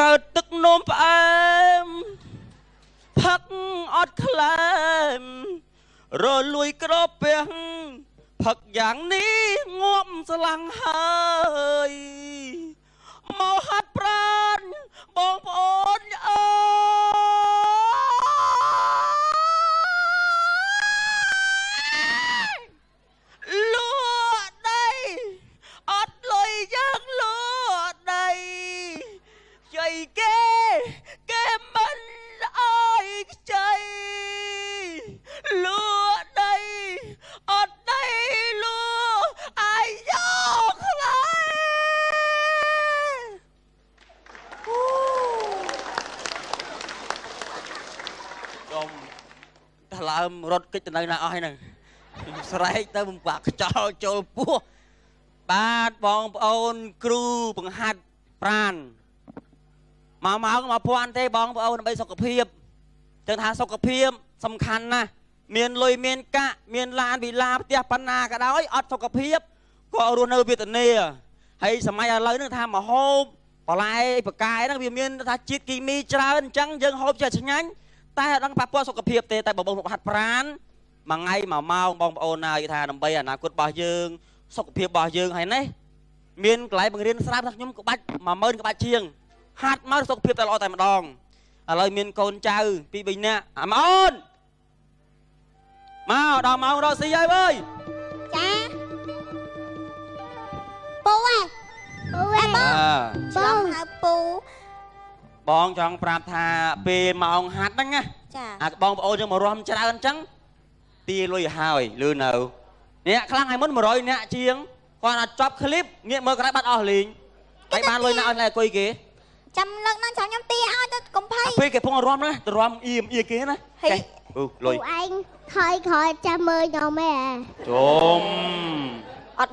កើតទឹកនោមផ្អែមផឹកអត់ខ្លែមរលួយក្រពះផឹកយ៉ាងនេះងាប់ស្លាំងហើយមកហាត់ប្រាណបងប្អូនអើយលក់ដីអត់លុយយ៉ាងលក់ដីជ័យគេមិនអើយខ្ចីលក់ដីអត់ដីលក់អាយយកខ្លែខ្ញុំថ្លើមរត់គេចទៅនៅណាអស់ហើយហ្នឹងស្រែកទៅបំបាក់ខ្យល់ចូលពោះបាទបងប្អូនគ្រូបង្ហាត់ប្រាណមក1000ទេបងប្អូនដើម្បីសុខភាពចឹងថាសុខភាពសំខាន់ណាស់មានលុយមានកាក់មានឡានវិឡាផ្ទះបណ្ណាក៏ដោយអត់សុខភាពក៏រស់នៅវេទនាហើយសម័យឥឡូវហ្នឹងថាមហូបបន្លែបកាយហ្នឹងវាមានថាជាតិគីមីច្រើនអញ្ចឹងយើងហូបចេះឆ្ងាញ់តែអត់ដឹងប៉ះពាល់សុខភាពទេតែបងហាត់ប្រាណមួយថ្ងៃ1ម៉ោងបងប្អូនណាយថាដើម្បីអនាគតរបស់យើងសុខភាពរបស់យើងហើយនេះមានកន្លែងបង្រៀនស្រាប់ថាខ្ញុំក្បាច់10000ក្បាច់ជាងហាត់មកសុខភាពតែល្អតែម្ដងឥឡូវមានកូនចៅ2 3នាក់អាម៉អូនមកដល់ម៉ោងរកស៊ីហើយអើយចាពូបងហៅពូបងចង់ប្រាប់ថាពេលម៉ោងហាត់ហ្នឹងណាចាអាបងប្អូនយើងមករំច្រើនអញ្ចឹងទាលុយហើយលឺនៅអ្នកខ្លាំងឲ្យមុន100នាក់ជាងគាត់អត់ចប់ឃ្លីបងាកមើលក្រោយបាត់អស់លេងហើយបានលុយណាឲ្យអគុយគេចាំលើកហ្នឹងចាំខ្ញុំទាឲ្យទៅកុំភ័យពេលគេពងរំណាទៅរំអៀមអៀគេណាចេះលុយឯងខ້ອຍចាំមើលខ្ញុំឯងជុំ